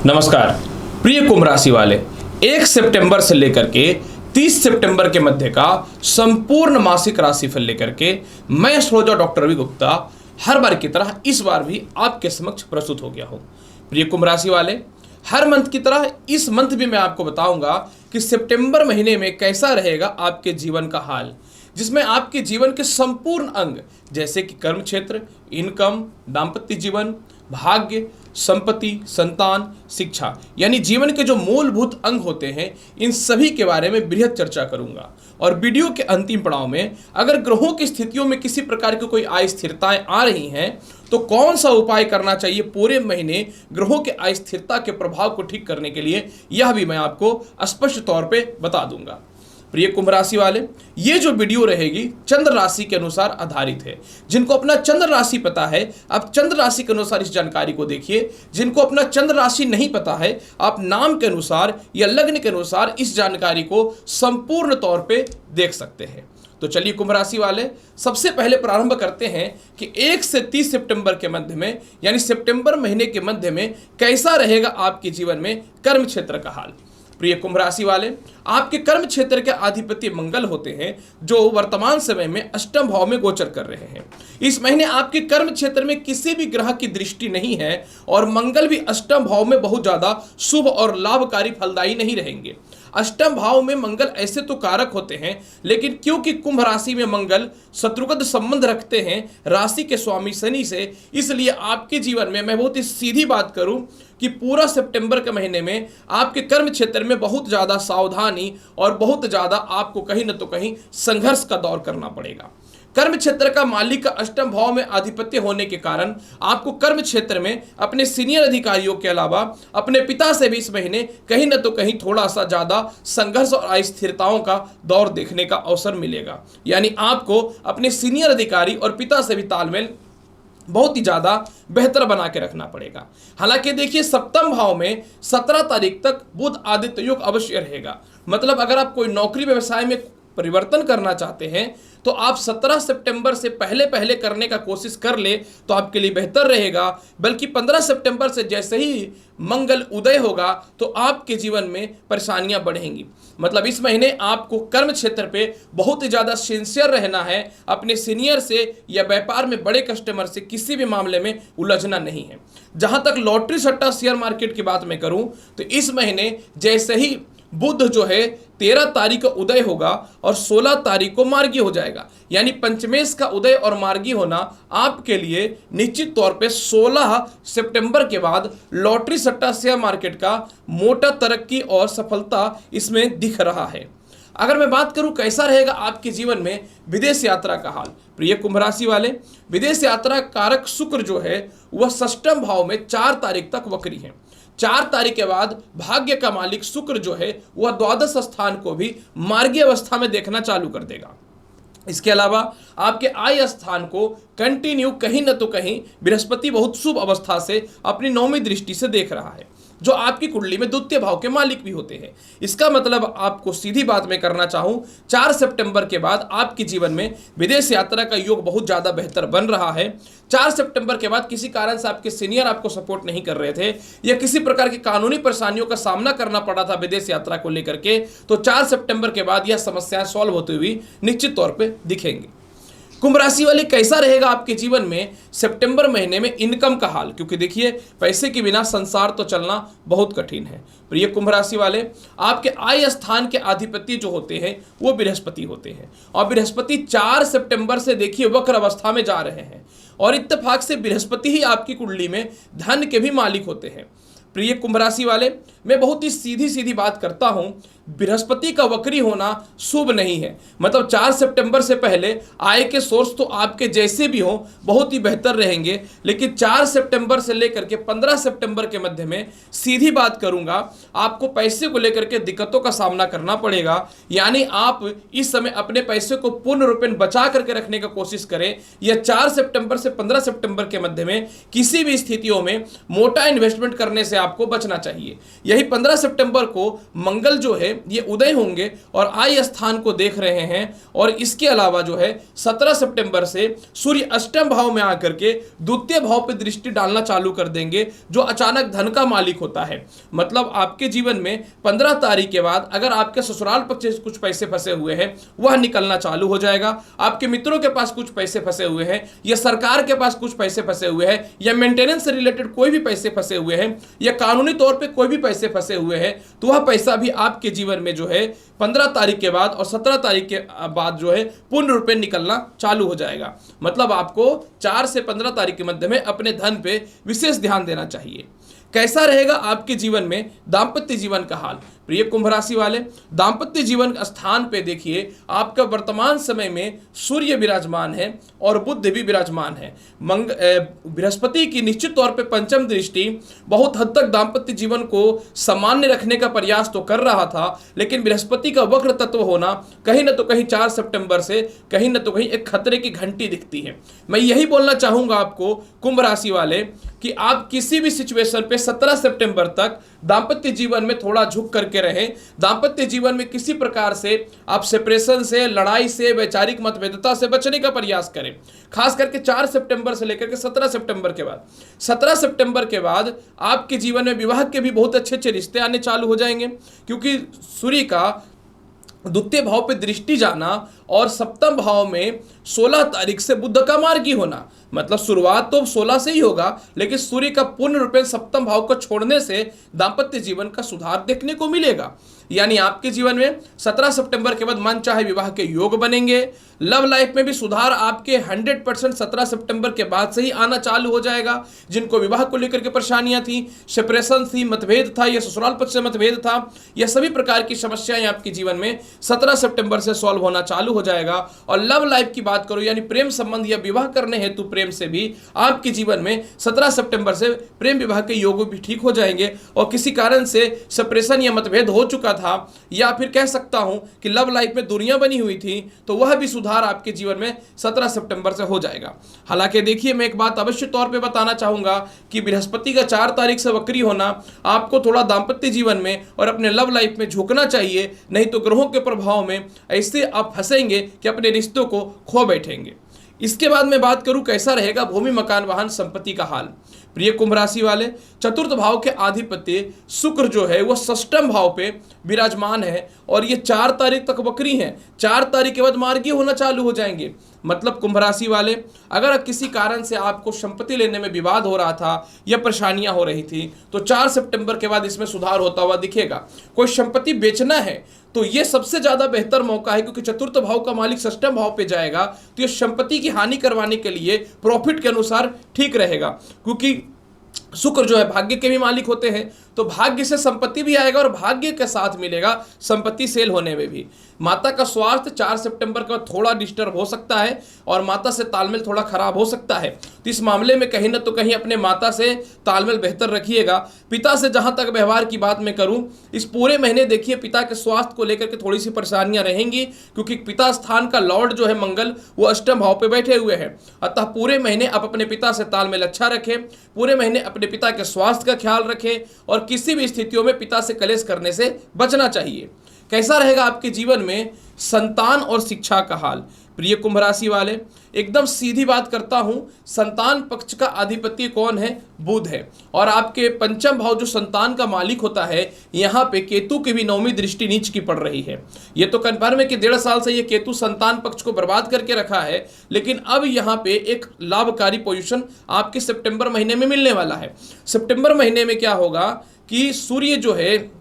नमस्कार प्रिय कुंभ राशि वाले, 1 सितंबर से लेकर के 30 सितंबर के मध्य का संपूर्ण मासिक राशिफल लेकर के मैं एस्ट्रोलॉजर डॉक्टर रवि गुप्ता हर बार की तरह इस बार भी आपके समक्ष प्रस्तुत हो गया हूं। प्रिय कुंभ राशि वाले, हर मंथ की तरह इस मंथ भी मैं आपको बताऊंगा कि सितंबर महीने में कैसा रहेगा आपके जीवन का हाल, जिसमें आपके जीवन के संपूर्ण अंग जैसे कि कर्म क्षेत्र, इनकम, दाम्पत्य जीवन, भाग्य, संपत्ति, संतान, शिक्षा यानी जीवन के जो मूलभूत अंग होते हैं, इन सभी के बारे में बृहद चर्चा करूंगा। और वीडियो के अंतिम पड़ाव में अगर ग्रहों की स्थितियों में किसी प्रकार की कोई अस्थिरताएं आ रही हैं तो कौन सा उपाय करना चाहिए पूरे महीने ग्रहों के अस्थिरता के प्रभाव को ठीक करने के लिए, यह भी मैं आपको स्पष्ट तौर पे बता दूंगा। प्रिय कुंभ राशि वाले, ये जो वीडियो रहेगी चंद्र राशि के अनुसार आधारित है। जिनको अपना चंद्र राशि पता है आप चंद्र राशि के अनुसार इस जानकारी को देखिए। जिनको अपना चंद्र राशि नहीं पता है आप नाम के अनुसार या लग्न के अनुसार इस जानकारी को संपूर्ण तौर पे देख सकते हैं। तो चलिए कुंभ राशि वाले, सबसे पहले प्रारंभ करते हैं कि 1 से 30 सितंबर के मध्य में यानी सितंबर महीने के मध्य में कैसा रहेगा आपके जीवन में कर्म क्षेत्र का हाल। प्रिय कुंभ राशि वाले, आपके कर्म क्षेत्र के अधिपति मंगल होते हैं जो वर्तमान समय में अष्टम भाव में गोचर कर रहे हैं। इस महीने आपके कर्म क्षेत्र में किसी भी ग्रह की दृष्टि नहीं है और मंगल भी अष्टम भाव में बहुत ज्यादा शुभ और लाभकारी फलदायी नहीं रहेंगे। अष्टम भाव में मंगल ऐसे तो कारक होते हैं, लेकिन क्योंकि कुंभ राशि में मंगल शत्रुगत संबंध रखते हैं राशि के स्वामी शनि से, इसलिए आपके जीवन में मैं बहुत ही सीधी बात करूं कि पूरा सितंबर के महीने में आपके कर्म क्षेत्र में बहुत ज़्यादा सावधानी और बहुत ज़्यादा आपको कहीं न तो कहीं संघर्ष का दौर करना पड़ेगा। कर्म क्षेत्र का मालिक का अष्टम भाव में आधिपत्य होने के कारण आपको कर्म क्षेत्र में अपने सीनियर अधिकारियों के अलावा अपने पिता से भी इस महीने कहीं न तो कहीं थोड़ा सा ज़्यादा संघर्ष और अस्थिरताओं का दौर देखने का अवसर मिलेगा। यानी आपको अपने सीनियर अधिकारी और पिता से भी तालमेल बहुत ही ज़्यादा बेहतर बना के रखना पड़ेगा। हालांकि देखिए, सप्तम भाव में 17 तारीख तक बुध आदित्य योग अवश्य रहेगा। मतलब अगर आप कोई नौकरी व्यवसाय में परिवर्तन करना चाहते हैं तो आप 17 सितंबर से पहले करने का कोशिश कर ले तो आपके लिए बेहतर रहेगा। बल्कि 15 सितंबर से जैसे ही मंगल उदय होगा तो आपके जीवन में परेशानियां बढ़ेंगी। मतलब इस महीने आपको कर्म क्षेत्र पे बहुत ही ज़्यादा सिंसियर रहना है। अपने सीनियर से या व्यापार में बड़े कस्टमर से किसी भी मामले में उलझना नहीं है। जहां तक लॉटरी सट्टा शेयर मार्केट की बात मैं करूं तो इस महीने जैसे ही बुध जो है 13 तारीख को उदय होगा और 16 तारीख को मार्गी हो जाएगा, यानी पंचमेश का उदय और मार्गी होना आपके लिए निश्चित तौर पे 16 सितंबर के बाद लॉटरी सट्टा शेयर मार्केट का मोटा तरक्की और सफलता इसमें दिख रहा है। अगर मैं बात करूं कैसा रहेगा आपके जीवन में विदेश यात्रा का हाल, प्रिय कुंभ राशि वाले, विदेश यात्रा कारक शुक्र जो है वह षष्ठम भाव में 4 तारीख तक वक्री है। 4 तारीख के बाद भाग्य का मालिक शुक्र जो है वह द्वादश स्थान को भी मार्गी अवस्था में देखना चालू कर देगा। इसके अलावा आपके आय स्थान को कंटिन्यू कहीं न तो कहीं बृहस्पति बहुत शुभ अवस्था से अपनी 9वीं दृष्टि से देख रहा है, जो आपकी कुंडली में द्वितीय भाव के मालिक भी होते हैं। इसका मतलब आपको सीधी बात मैं करना चाहूं, 4 सितंबर के बाद आपके जीवन में विदेश यात्रा का योग बहुत ज़्यादा बेहतर बन रहा है। 4 सितंबर के बाद किसी कारण से आपके सीनियर आपको सपोर्ट नहीं कर रहे थे या किसी प्रकार की कानूनी परेशानियों का सामना करना पड़ा था विदेश यात्रा को लेकर के, तो 4 सितंबर के बाद यह समस्याएं सॉल्व होती हुई निश्चित तौर पर दिखेंगी। कुंभ राशि वाले, कैसा रहेगा आपके जीवन में सितंबर महीने में इनकम का हाल, क्योंकि देखिए पैसे के बिना संसार तो चलना बहुत कठिन है। प्रिय कुंभ राशि वाले, आपके आय स्थान के अधिपति जो होते हैं वो बृहस्पति होते हैं और बृहस्पति 4 सितंबर से देखिए वक्र अवस्था में जा रहे हैं और इत्तेफाक से बृहस्पति ही आपकी कुंडली में धन के भी मालिक होते हैं। प्रिय कुंभ राशि वाले, मैं बहुत ही सीधी बात करता हूं, बृहस्पति का वक्री होना शुभ नहीं है। मतलब 4 सितंबर से पहले आय के सोर्स तो आपके जैसे भी हों बहुत ही बेहतर रहेंगे, लेकिन 4 सितंबर से लेकर के 15 सितंबर के मध्य में सीधी बात करूंगा आपको पैसे को लेकर के दिक्कतों का सामना करना पड़ेगा। यानी आप इस समय अपने पैसे को पूर्ण रूपेण बचा करके रखने का कोशिश करें या 4 सितंबर से 15 सितंबर के मध्य में किसी भी स्थितियों में मोटा इन्वेस्टमेंट करने से आपको बचना चाहिए। यही 15 सितंबर को मंगल जो है ये उदय होंगे और आय स्थान को देख रहे हैं। और इसके अलावा जो है 17 सितंबर से सूर्य अष्टम भाव में आकर के द्वितीय भाव पे दृष्टि डालना चालू कर देंगे, जो अचानक धन का मालिक होता है। मतलब आपके जीवन में 15 तारीख के बाद अगर आपके ससुराल पक्ष से कुछ पैसे फंसे हुए हैं वह निकलना चालू हो जाएगा। आपके मित्रों के पास कुछ पैसे फंसे हुए हैं या सरकार के पास कुछ पैसे फंसे हुए हैं या मेंटेनेंस से रिलेटेड कोई भी पैसे फंसे हुए हैं या कानूनी तौर पे कोई भी पैसे फंसे हुए हैं, तो वह पैसा भी आपके जीवन में जो है 15 तारीख के बाद और 17 तारीख के बाद जो है पूर्ण रूप में निकलना चालू हो जाएगा। मतलब आपको 4 से 15 तारीख के मध्य में अपने धन पे विशेष ध्यान देना चाहिए। कैसा रहेगा आपके जीवन में दाम्पत्य जीवन का हाल? प्रिय कुंभ राशि वाले, दाम्पत्य जीवन स्थान पे देखिए आपका वर्तमान समय में सूर्य विराजमान है और बुध भी विराजमान है। बृहस्पति की निश्चित तौर पे पंचम दृष्टि बहुत हद तक दाम्पत्य जीवन को सामान्य रखने का प्रयास तो कर रहा था, लेकिन बृहस्पति का वक्र तत्व होना कहीं न तो कहीं 4 सितंबर से कहीं न तो कहीं एक खतरे की घंटी दिखती है। मैं यही बोलना चाहूंगा आपको कुंभ राशि वाले कि आप किसी भी सिचुएशन पे 17 सितंबर तक दाम्पत्य जीवन में थोड़ा झुक करके रहें। दाम्पत्य जीवन में किसी प्रकार से आप सेपरेशन से, लड़ाई से, वैचारिक मतभेदता से बचने का प्रयास करें। खास करके 4 सितंबर से लेकर के 17 सितंबर के बाद 17 सितंबर के बाद आपके जीवन में विवाह के भी बहुत अच्छे अच्छे रिश्ते आने चालू हो जाएंगे, क्योंकि सूर्य का द्वितीय भाव पे दृष्टि जाना और सप्तम भाव में 16 तारीख से बुध का मार्गी होना, मतलब शुरुआत तो 16 से ही होगा, लेकिन सूर्य का पूर्ण रूप में सप्तम भाव को छोड़ने से दाम्पत्य जीवन का सुधार देखने को मिलेगा। यानी आपके जीवन में 17 सितंबर के बाद मन चाहे विवाह के योग बनेंगे। लव लाइफ में भी सुधार आपके 100% 17 सितंबर के बाद से ही आना चालू हो जाएगा। जिनको विवाह को लेकर के परेशानियां थी, सेपरेशन थी, मतभेद था या ससुराल पक्ष से मतभेद था, यह सभी प्रकार की समस्याएं आपके जीवन में 17 सितंबर से सॉल्व होना चालू हो जाएगा। और लव लाइफ की बात करो यानी प्रेम संबंध या विवाह करने हेतु प्रेम से भी आपके जीवन में 17 सितंबर से प्रेम विवाह के योग भी ठीक हो जाएंगे। और किसी कारण से सेपरेशन या मतभेद हो चुका था या फिर कह सकता हूं कि लव लाइफ में दूरियां बनी हुई थी, तो वह भी सुधार आपके जीवन में 17 सितंबर से हो जाएगा। हालांकि देखिए मैं एक बात अवश्य तौर पे बताना चाहूंगा कि बृहस्पति का 4 तारीख से वक्री होना आपको थोड़ा दाम्पत्य जीवन में और अपने लव लाइफ में झुकना चाहिए, नहीं तो ग्रहों के प्रभाव में ऐसे आप फंसेंगे कि अपने रिश्तों को खो बैठेंगे। इसके बाद मैं बात करूं कैसा रहेगा भूमि, मकान, वाहन, संपत्ति का हाल। प्रिय कुंभ राशि वाले, चतुर्थ भाव के अधिपति शुक्र जो है वह षष्ठम भाव पे विराजमान है और ये 4 तारीख तक वक्री हैं। 4 तारीख के बाद मार्गी होना चालू हो जाएंगे। मतलब कुंभ राशि वाले, अगर किसी कारण से आपको संपत्ति लेने में विवाद हो रहा था या परेशानियां हो रही थी, तो 4 सितंबर के बाद इसमें सुधार होता हुआ दिखेगा। कोई संपत्ति बेचना है तो ये सबसे ज्यादा बेहतर मौका है, क्योंकि चतुर्थ भाव का मालिक षष्ठम भाव पे जाएगा, तो ये संपत्ति की हानि करवाने के लिए प्रॉफिट के अनुसार ठीक रहेगा। क्योंकि शुक्र जो है भाग्य के भी मालिक होते हैं, तो भाग्य से संपत्ति भी आएगा और भाग्य के साथ मिलेगा संपत्ति सेल होने में भी। माता का स्वास्थ्य 4 सितंबर का थोड़ा डिस्टर्ब हो सकता है और माता से तालमेल थोड़ा खराब हो सकता है, तो इस मामले में कहीं ना तो कहीं अपने माता से तालमेल बेहतर रखिएगा। पिता से जहां तक व्यवहार की बात मैं करूं, इस पूरे महीने देखिए पिता के स्वास्थ्य को लेकर के थोड़ी सी परेशानियां रहेंगी, क्योंकि पिता स्थान का लॉर्ड जो है मंगल वो अष्टम भाव पे बैठे हुए हैं। अतः पूरे महीने आप अपने पिता से तालमेल अच्छा रखें, पूरे महीने अपने पिता के स्वास्थ्य का ख्याल रखें और किसी भी स्थितियों में पिता से कलेश करने से बचना चाहिए। कैसा रहेगा आपके जीवन में संतान और शिक्षा का हाल? प्रिय कुंभ राशि वाले, एकदम सीधी बात करता हूं, संतान पक्ष का अधिपति कौन है? बुध है। और आपके पंचम भाव जो संतान का मालिक होता है, यहां पे केतु की भी 9वीं दृष्टि नीच की पड़ रही है। ये तो कन्फर्म है कि 1.5 साल से ये केतु संतान पक्ष को बर्बाद करके रखा है, लेकिन अब यहां पे एक लाभकारी पोजीशन आपके सितंबर महीने में मिलने वाला है। सितंबर महीने में क्या होगा कि सूर्य जो है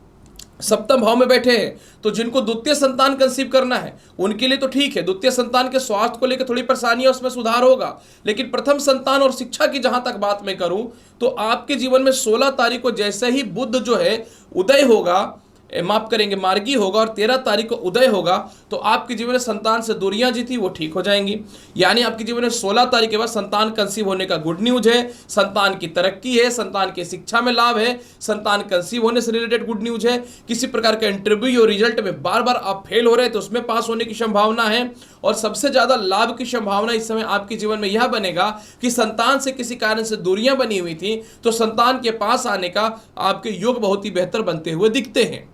सप्तम भाव में बैठे हैं, तो जिनको द्वितीय संतान कंसीव करना है उनके लिए तो ठीक है, द्वितीय संतान के स्वास्थ्य को लेकर थोड़ी परेशानी है, उसमें सुधार होगा। लेकिन प्रथम संतान और शिक्षा की जहां तक बात मैं करूं, तो आपके जीवन में 16 तारीख को जैसे ही बुध जो है उदय होगा, माफ करेंगे मार्गी होगा, और 13 तारीख को उदय होगा, तो आपके जीवन में संतान से दूरियां जी थी वो ठीक हो जाएंगी। यानी आपके जीवन में 16 तारीख के बाद संतान कंसीव होने का गुड न्यूज है, संतान की तरक्की है, संतान की शिक्षा में लाभ है, संतान कंसीव होने से रिलेटेड गुड न्यूज है। किसी प्रकार का इंटरव्यू और रिजल्ट में बार बार आप फेल हो रहे हैं तो उसमें पास होने की संभावना है। और सबसे ज्यादा लाभ की संभावना इस समय आपके जीवन में यह बनेगा कि संतान से किसी कारण से दूरियां बनी हुई थी, तो संतान के पास आने का आपके योग बहुत ही बेहतर बनते हुए दिखते हैं।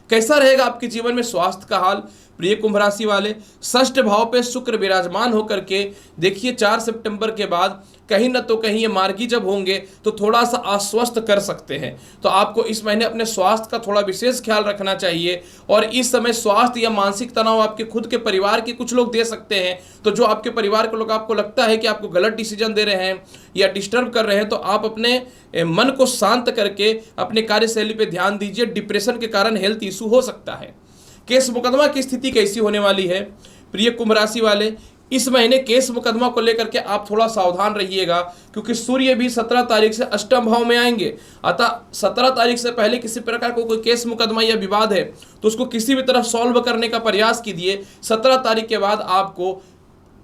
कैसा रहेगा आपके जीवन में स्वास्थ्य का हाल? प्रिय कुंभ राशि वाले, षष्ठ भाव पे शुक्र विराजमान होकर के देखिए 4 सितंबर के बाद कहीं ना तो कहीं ये मार्गी जब होंगे तो थोड़ा सा अस्वस्थ कर सकते हैं। तो आपको इस महीने अपने स्वास्थ्य का थोड़ा विशेष ख्याल रखना चाहिए। और इस समय स्वास्थ्य या मानसिक तनाव आपके खुद के परिवार के कुछ लोग दे सकते हैं। तो जो आपके परिवार के लोग आपको लगता है कि आपको गलत डिसीजन दे रहे हैं या डिस्टर्ब कर रहे हैं, तो आप अपने मन को शांत करके अपने कार्यशैली पे ध्यान दीजिए। डिप्रेशन के कारण हेल्थ इशू हो सकता है। केस मुकदमा की स्थिति कैसी होने वाली है? प्रिय कुंभ राशि वाले, इस महीने केस मुकदमा को लेकर के आप थोड़ा सावधान रहिएगा, क्योंकि सूर्य भी 17 तारीख से अष्टम भाव में आएंगे। अतः 17 तारीख से पहले किसी प्रकार को कोई केस मुकदमा या विवाद है तो उसको किसी भी तरह सॉल्व करने का प्रयास कीजिए। 17 तारीख के बाद आपको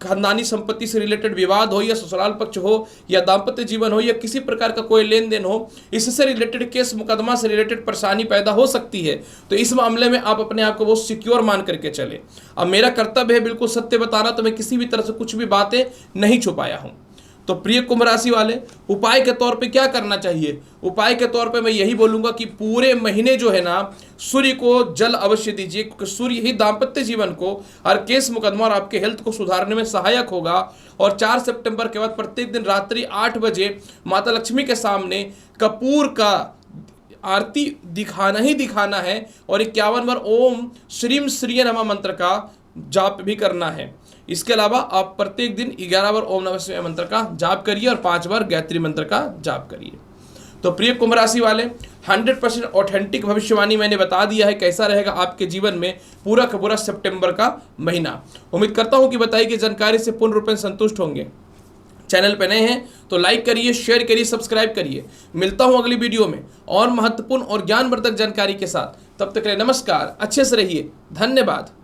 खानदानी संपत्ति से रिलेटेड विवाद हो या ससुराल पक्ष हो या दाम्पत्य जीवन हो या किसी प्रकार का कोई लेन देन हो, इससे रिलेटेड केस मुकदमा से रिलेटेड परेशानी पैदा हो सकती है। तो इस मामले में आप अपने आप को बहुत सिक्योर मान करके चले। अब मेरा कर्तव्य है बिल्कुल सत्य बताना, तो मैं किसी भी तरह से कुछ भी बातें नहीं छुपाया हूं। तो प्रिय कुंभ राशि वाले, उपाय के तौर पे क्या करना चाहिए? उपाय के तौर पे मैं यही बोलूंगा कि पूरे महीने जो है ना, सूर्य को जल अवश्य दीजिए, क्योंकि सूर्य ही दाम्पत्य जीवन को और केस मुकदमा और आपके हेल्थ को सुधारने में सहायक होगा। और 4 सितंबर के बाद प्रत्येक दिन रात्रि 8 बजे माता लक्ष्मी के सामने कपूर का आरती दिखाना ही दिखाना है और 51 बार ओम श्रीम श्रीय नमः मंत्र का जाप भी करना है। इसके अलावा आप प्रत्येक दिन 11 बार ओम नमः शिवाय मंत्र का जाप करिए और 5 बार गायत्री मंत्र का जाप करिए। तो प्रिय कुंभ राशि वाले, 100% ऑथेंटिक भविष्यवाणी मैंने बता दिया है कैसा रहेगा आपके जीवन में पूरा का पूरा सितंबर का महीना। उम्मीद करता हूं कि बताई गई जानकारी से पूर्ण रूप में संतुष्ट होंगे। चैनल पे नए हैं तो लाइक करिए, शेयर करिए, सब्सक्राइब करिए। मिलता हूं अगली वीडियो में और महत्वपूर्ण और ज्ञानवर्धक जानकारी के साथ। तब तक के लिए नमस्कार, अच्छे से रहिए, धन्यवाद।